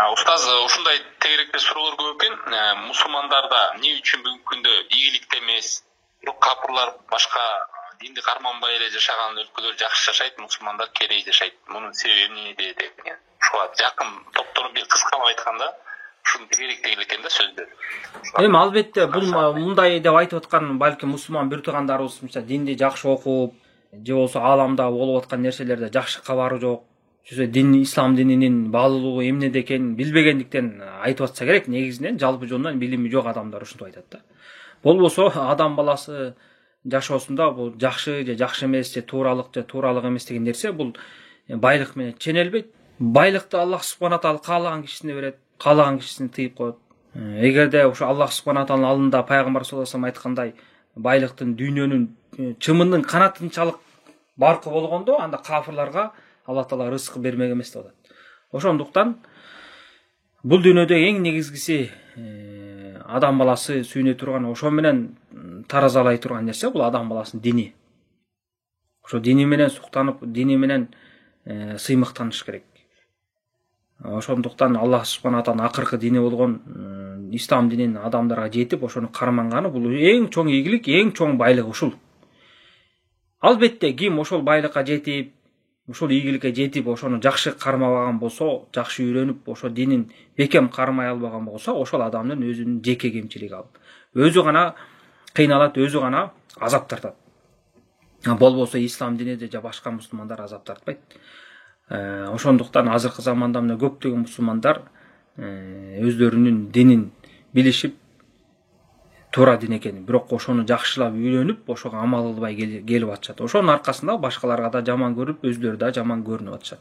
Устаз, ушундай тегеректе суроолор көп экен. Мусулмандарда эмне үчүн бүгүнкү күндө ийгиликте эмес, капырлар башка динди карманбай эле жашаган өлкөлөр жакшы жашайт, мусулмандар керей жашайт. Мунун себеби эмнеде деген. Ушуга жакын топторуп бир кыскалап айтканда, ушуну тегерек дегил экен да сөздө. Эми албетте бул мындай деп айтып аткан балким мусулман бир туугандарыбыз динди жакшы окуп, же болбосо ааламда болуп аткан нерселерде жакшы кабары жок. Ислам дининин баалуулугу эмнеде экенин билбегендиктен айтып атса керек. Негизинен жалпы жонунан билими жок адамдар ушинтип айтат да. Болбосо адам баласы жашоосунда бул жакшы же жакшы эмес, же тууралык эмес деген нерсе бул байлык менен ченелбейт. Байлыкты Аллах субхана таала каалаган кишисине берет, каалаган кишисине тыйып коет. Эгерде ошо Аллах субхана тааладын алдында пайгамбар саллаллаху алейхи вассалам айткандай байлыктын дүйнөнүн чымынын канатынчалык баркы болгондо, анда кафирларга Алла Таала рызык бермек эмес деп атат. Ошондуктан бул дүйнөдө эң негизгиси адам баласы сүйүнө турган, ошо менен таразалай турган нерсе бул адам баласынын дини. Ошо дини менен суктанып, дини менен сыймыктаныш керек. Ошондуктан Аллах субхана тааладын акыркы дини болгон ислам динин адамдарга жетип, ошону карманганы бул эң чоң ийгилик, эң чоң байлык ушул. Албетте ким ошол байлыкка жетип, ошол ийгиликке жетип, ошону жакшы кармабаган болсо, жакшы үйрөнүп, ошо динин бекем кармай албаган болсо, ошол адамдын өзүнүн жеке кемчилиги ал. Өзү гана кыйналат, өзү гана азап тартат. Болбосо ислам дининде же башка мусулмандар азап тартпайт. Ошондуктан азыркы заманда мына көптөгөн мусулмандар өздөрүнүн динин билишип, туура дин экенин, бирок ошону жакшылап үйрөнүп, ошого амал кылбай келип атышат. Ошонун аркасында башкаларга да жаман көрүп, өздөрү да жаман көрүнүп атышат.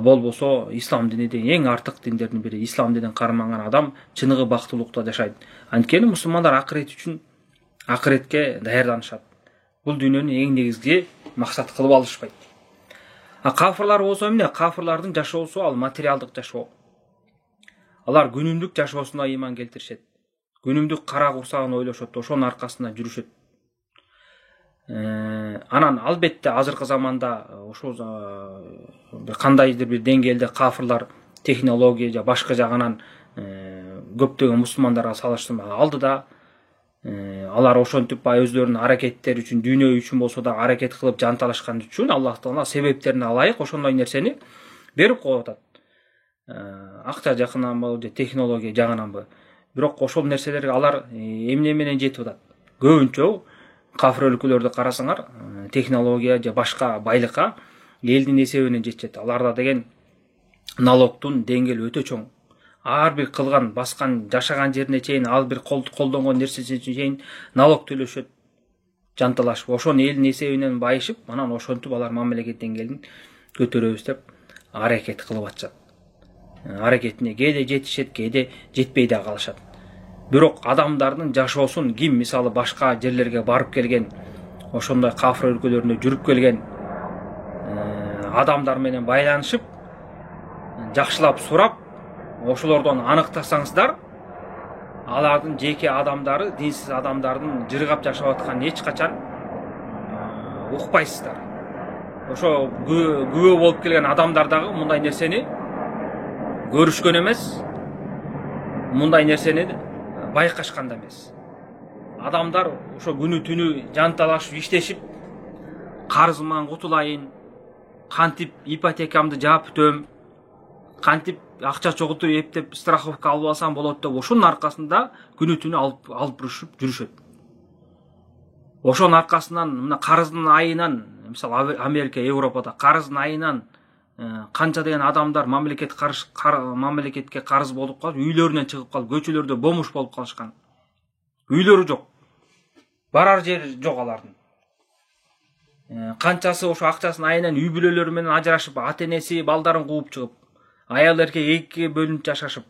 Болбосо ислам дини эң артык диндердин бири. Ислам динин карманган адам чыныгы бактылуулукта жашайт. Анткени мусулмандар акырет үчүн акыретке даярданышат. Бул дүйнөнүн эң негизги максат кылып алышпайт. Кафырлар болсо эмне? Кафырлардын жашоосу ал материалдык жашоо. Алар күнүмдүк жашоосуна ыйман келтиришет. Күнүмдүк кара курсагын ойлошот, ошонун аркасында жүрүшөт. Анан албетте азыркы заманда ошол кандайдыр бир деңгээлде кафырлар технология же башка жагынан көптөгөн мусулмандарга салыштырмалуу алдыда. Алар ошентип өздөрүнүн аракеттери үчүн, дүйнө үчүн болсо да аракет кылып жанталашкан үчүн Аллах Таала себептерине ылайык ошондой нерсени берип коюп атат. Акча жагынанбы же технология жагынанбы. Бирок ошол нерселерге алар эмне менен жетип атат? Көбүнчө кафир өлкөлөрдү карасаңар, технология же башка байлыкка элдин эсебинен жетишет. Аларда деген налогтун деңгээли өтө чоң. Ар бир кылган, баскан, жашаган жерине чейин, ал бир колдонгон нерсесине чейин налог төлөшөт, жанталашып, ошону элдин эсебинен байышып, анан ошентип алар мамлекет деңгээлин көтөрөбүз деп аракет кылып атышат. Аракетине кээде жетишет, кээде жетпей да калышат. Бирок адамдардын жашоосун ким мисалы башка жерлерге барып келген, ошондой кафир өлкөлөрүндө жүрүп келген адамдар менен байланышып, жакшылап сурап, ошолордон аныктасаңыздар, алардын жеке адамдары, динсиз адамдардын жыргап жашап атканын эч качан укпайсыздар. Ошо күбө болуп келген адамдар дагы мындай нерсени көрүшкөн эмес, мындай нерсени байкашкан да эмес. Адамдар ошо күнү түнү жанталашып иштешип, карызыман кутулайын, кантип ипотекамды жаап бүтөм, кантип акча чогултуп эптеп страховка алып алсам болот деп ошонун аркасында күнү түнү алып жүрүшөт. Ошонун аркасынан мына карыздын айынан, мисалы Америка, Европада карыздын айынан канча деген адамдар мамлекетке карыз болуп калып, үйлөрүнөн чыгып калып, көчөлөрдө бомуш болуп калышкан. Үйлөрү жок. Барар жери жок алардын. Канчасы ошо акчасын айынан үй бүлөлөрү менен ажырашып, ата-энеси балдарын кууп чыгып, аял эркек экиге бөлүнүп жашашып,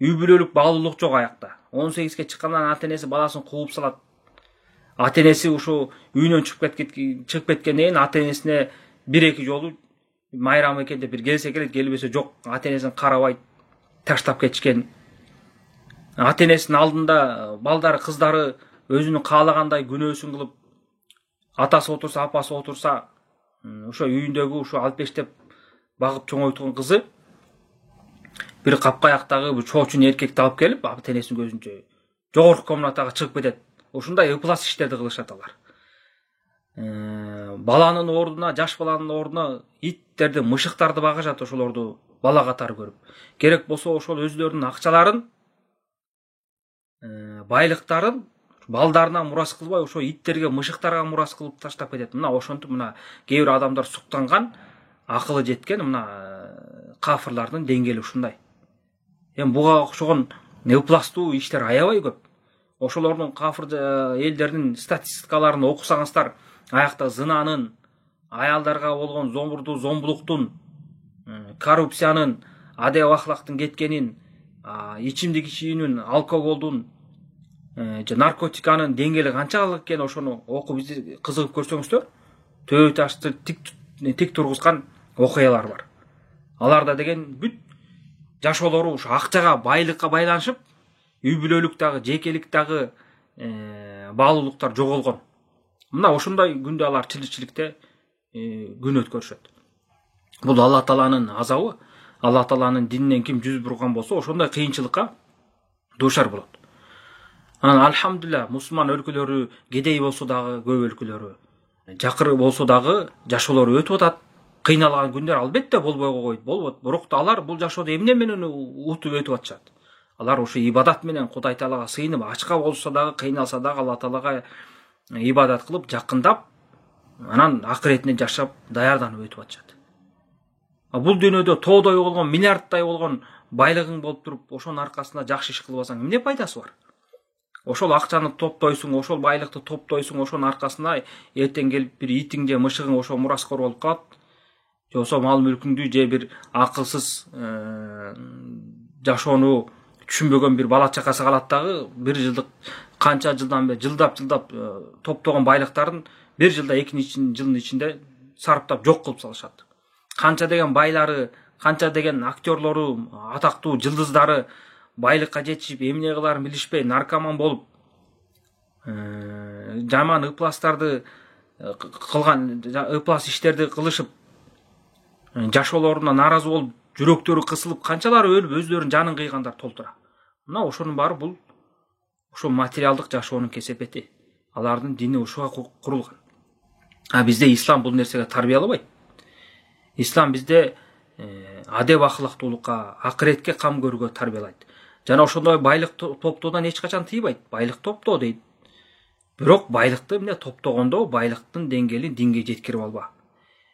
үй бүлөлүк баалуулук жок аякта. 18ге чыккандан ата-энеси баласын кууп салат. Ата-энеси ушу үйүнөн чыгып кеткенден кийин ата-энесине бир-эки жолу майрам экен деп бир келсе келет, келбесе жок, ата-энесин карабайт, таштап кетишкен. Ата-энесинин алдында балдары, кыздары өзүнүн каалагандай күнөөсүн кылып, атасы отурса, апасы отурса, ошо үйүндөгү ушу алпештеп багып чоңойткон кызы бир капкаяктагы бир чоочун эркекти алып келип, ата энесинин көзүнчө жогорку комнатага чыгып кетет. Ушундай ыплас иштерди кылышат алар. Баланын ордуна, жаш баланын ордуна иттерди, мышыктарды багышат, ошолорду бала катары көрүп. Керек болсо ошол өзлөрүнүн акчаларын, байлыктарын балдарына мурас кылбай, ошо иттерге, мышыктарга мурас кылып таштап кетет. Мына ошентип мына кээ бир адамдар суктанган, акылы жеткен мына кафырлардын деңгээли ушундай. Эми буга окшогон ыпластуу иштер аябай көп. Ошолордун кафыр элдердин статистикаларын окусаңыздар, аякта зынанын, аялдарга болгон зомбулуктун, коррупциянын, адеп ахлактын кеткенин, ичимдик ичүүнүн, алкоголдун, наркотиканын деңгээли канчалык экенин ошону окуп кызыгып көрсөңүздөр, төбө ташты тик тургузган окуялар бар. Аларда деген бүт жашоолору ушу акчага, байлыкка байланышып, үй бүлөлүк дагы, жекелик дагы баалуулуктар жоголгон. Мына ошондой күндө алар тиричиликте күн өткөрүшөт. Бул Алла Тааланын азабы. Алла Тааланын дининен ким жүз бурган болсо, ошондой кыйынчылыкка дуушар болот. Анан алхамдулилля, мусулман өлкөлөрү кедей болсо дагы, көп өлкөлөрү жакыр болсо дагы жашоолору өтүп атат. Кыйналган күндөр албетте болбой койбойт, болбойт. Бирок алар бул жашоодо эмне менен утуп өтүп атышат? Алар ушу ибадат менен Кудай Таалага сыйынып, ачка болсо дагы, кыйналса дагы Алла Таалага ибадат кылып, жакындап, анан акыретине жашап, даярданып өтүп атышат. Бул дүйнөдө тоодой болгон, миллиардтай болгон байлыгың болуп туруп, ошонун аркасында жакшы иш кылбасаң, эмне пайдасы бар? Ошол акчаны топтойсуң, ошол байлыкты топтойсуң, ошонун аркасында эртең келип бир итиң же мышыгың ошо мураскор болуп калат. Же болсо мал мүлкүңдү же бир акылсыз жашоону түшүнбөгөн бир бала чакасы калат дагы, бир жылдык канча жылдан бери жылдап топтогон байлыктарын бир жылда, 2 жылдын ичинде сарптап жок кылып салышат. Канча деген байлары, канча деген актерлору, атактуу жылдыздары байлыкка жетишип, эмне кыларын билишпей, наркоман болуп, жаман ыпластарды кылган, ыплас иштерди кылышып, жашоолоруна нааразы болуп, жүрөктөрү кысылып, канчалары өлүп, өздөрүнүн жанын кыйгандар толтура. Мына ошонун баары бул ошо материалдык жашоонун кесепети. Алардын дини ушуга курулган. Бизде ислам бул нерсеге тарбиялабайт. Ислам бизде адеп ахлактуулукка, акыретке кам көрүүгө тарбиялайт. Жана ошондой байлык топтоодон эч качан тыйбайт. Байлык топтоо дейт. Бирок байлыкты эмне топтогондо байлыктын деңгээлин динге жеткирип алба.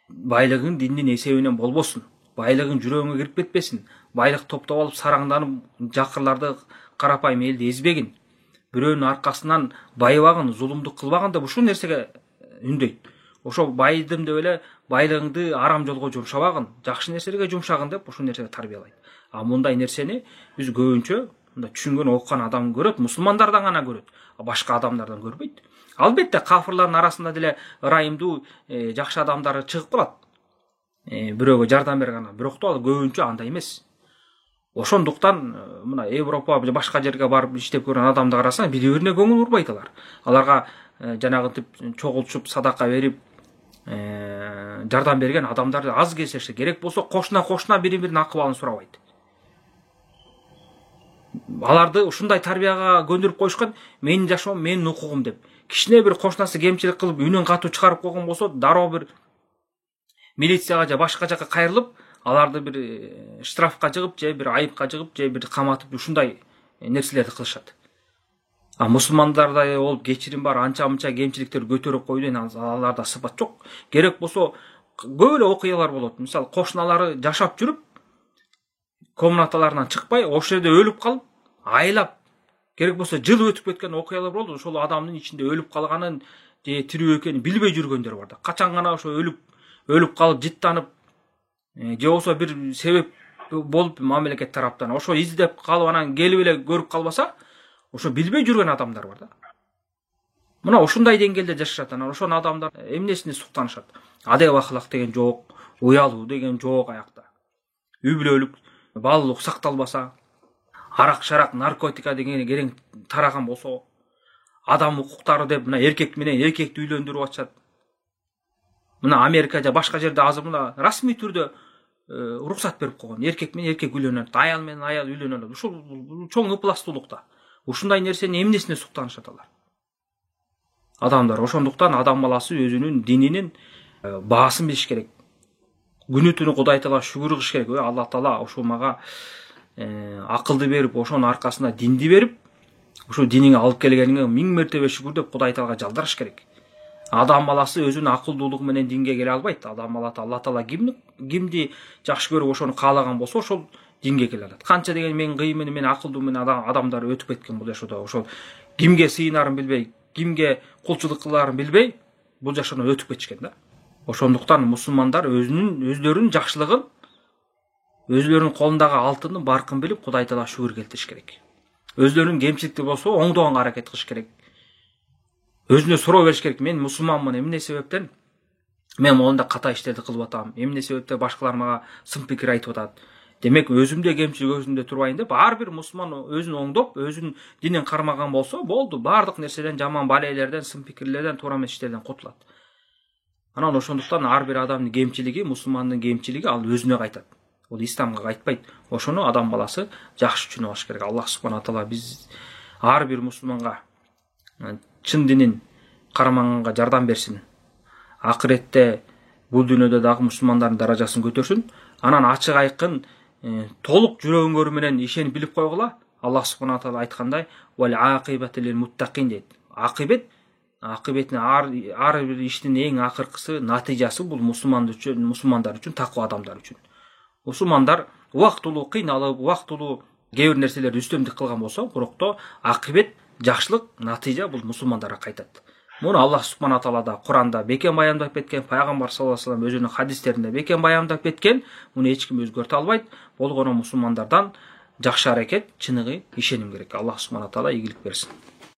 Байлыгың диндин эсебинен болбосун. Байлыгың жүрөгүңө кирип кетпесин. Байлык топтоп алып сараңданып, жакырларды, карапайым элди эзбегин. Бирөөнүн аркасынан байыбагын, зулумдук кылбаган деп ушул нерсеге үндөйт. Ошо байдым деп эле байлыгыңды арам жолго жумшабагын, жакшы нерселерге жумшагын деп ушул нерсеге тарбиялайт. Мындай нерсени биз көбүнчө түшүнгөн, окуган адам көрөт, мусулмандардан гана көрөт, башка адамдардан көрбөйт. Албетте кафырлардын арасында деле ырайымдуу, жакшы адамдары чыгып калат. Бирөөгө жардам берген, бирок да көбүнчө андай эмес. Ошондуктан мына Европа же башка жерге барып иштеп көргөн адамды карасаң, бири-бирине көңүл бурбайт алар. Аларга жанагынтип чогултушуп садака берип, жардам берген адамдар аз кездешет. Керек болсо кошуна бири-биринин акыбалын сурабайт. Аларды ушундай тарбияга көндүрүп коюшкан, менин жашоом, менин укугум деп. Кичине бир кошунасы кемчилик кылып, үнүн катуу чыгарып койгон болсо, дароо бир милицияга же башка жака кайрылып, аларды бир штрафка жыгып, же бир айыпка жыгып, же бир каматып, ушундай нерселерди кылышат. Мусулмандарда болуп кечирим бар, анча-мынча кемчиликтерди көтөрүп койдон аларда сыпат жок. Керек болсо көп эле окуялар болот. Мисалы, кошуналары жашап жүрүп, комнаталарынан чыкпай, ошол жерде өлүп калып, айлап, керек болсо жыл өтүп кеткен окуялар болду. Ошол адамдын ичинде өлүп калганын же тирүү экенин билбей жүргөндөр бар да. Качан гана ошо өлүп калып жыттанып, же болсо бир себеп болуп мамлекет тараптан ошо издеп калып анан келип эле көрүп калбаса, ошо билбей жүргөн адамдар бар да. Мына ушундай деңгээлде жашашат. Анан ошон адамдар эмнесине суктанышат? Адеп ахлак деген жок, уялуу деген жок аякта. Үй бүлөлүк баалуулук сакталбаса, арак-шарак, наркотика деген керең тараган болсо, адам укуктары деп мына эркек менен эркекти үйлөндүрүп атышат. Мына Америка же башка жерде азыр мына расмий түрдө уруксат берип койгон. Эркек менен эркек үйлөнөт, аял менен аял үйлөнөт. Ушул чоң ыпластуулукта. Ушундай нерсени эмнесине суктанышат алар? Адамдар. Ошондуктан адам баласы өзүнүн дининин баасын билиш керек. Күнү түнү Кудай Таала шүгүр кылыш керек. Алла Таала ошол мага акылды берип, ошонун аркасында динди берип, ушул диниңе алып келгениңе 1000 мертебе шүгүр деп Кудай Таалага жалдарыш керек. Адам баласы өзүнүн акылдуулугу менен динге келе албайт. Адам баласы Алла Таала кимди жакшы көрүп ошону каалаган болсо, ошол динге келе алат. Канча деген мен кыйын менен, мен акылдуу менен адамдар өтүп кеткен бул жашоодо. Ошол кимге сыйынарын билбей, кимге кулчулук кыларын билбей, бул жашоодон өтүп кетишкен да. Ошондуктан мусулмандар өздөрүнүн жакшылыгын, өзлөрүнүн колундагы алтындын баркын билип, Кудай Таалага шүгүр келтириш керек. Өзлөрүнүн кемчиликти болсо, оңдоого аракет кылыш керек. Өзүнө суроо бериш керек. Мен мусулманмын, эмне себептен мен моундай ката иштерди кылып атам? Эмне себептен башкалар мага сын пикир айтып атат? Демек, өзүмдө кемчилик өзүмдө турбайын деп, ар бир мусулман өзүн оңдоп, өзүнүн динин кармаган болсо, болду. Бардык нерседен, жаман балелерден, сын пикирлерден, туура эмес иштерден кутулат. Анан ошондуктан ар бир адамдын кемчилиги, мусулмандын кемчилиги ал өзүнө кайтат. Ол исламга кайтпайт. Ошону адам баласы жакшы түшүнүп алыш керек. Аллах субхана таала биз ар бир мусулманга чын динин кармаганга жардам берсин. Акыретте бул дүйнөдө дагы мусулмандардын даражасын көтөрсүн. Анан ачык айкын толук жүрөгүңөр менен ишенип билип койгула. Аллах субхана таала айткандай, "Вал акибату лил муттакин" дейт. Акыбетин ар бир иштин эң акыркысы натыйжасы бул мусулмандар үчүн, таква адамдар үчүн. Мусулмандар убактылуу кыйналып, убактылуу кээ бир нерселерди үстөмдүк кылган болсо, бирокто акыбет, жакшылык, натыйжа бул мусулмандарга кайтат. Муну Аллах субхана таала да Куранда бекем баяндап кеткен, пайгамбар саллаллаху алейхи вассалам өзүнүн хадистеринде бекем баяндап кеткен. Муну эч ким өзгөртө албайт. Болгону мусулмандардан жакшы аракет, чыныгы ишеним керек. Аллах субхана таала ийгилик берсин.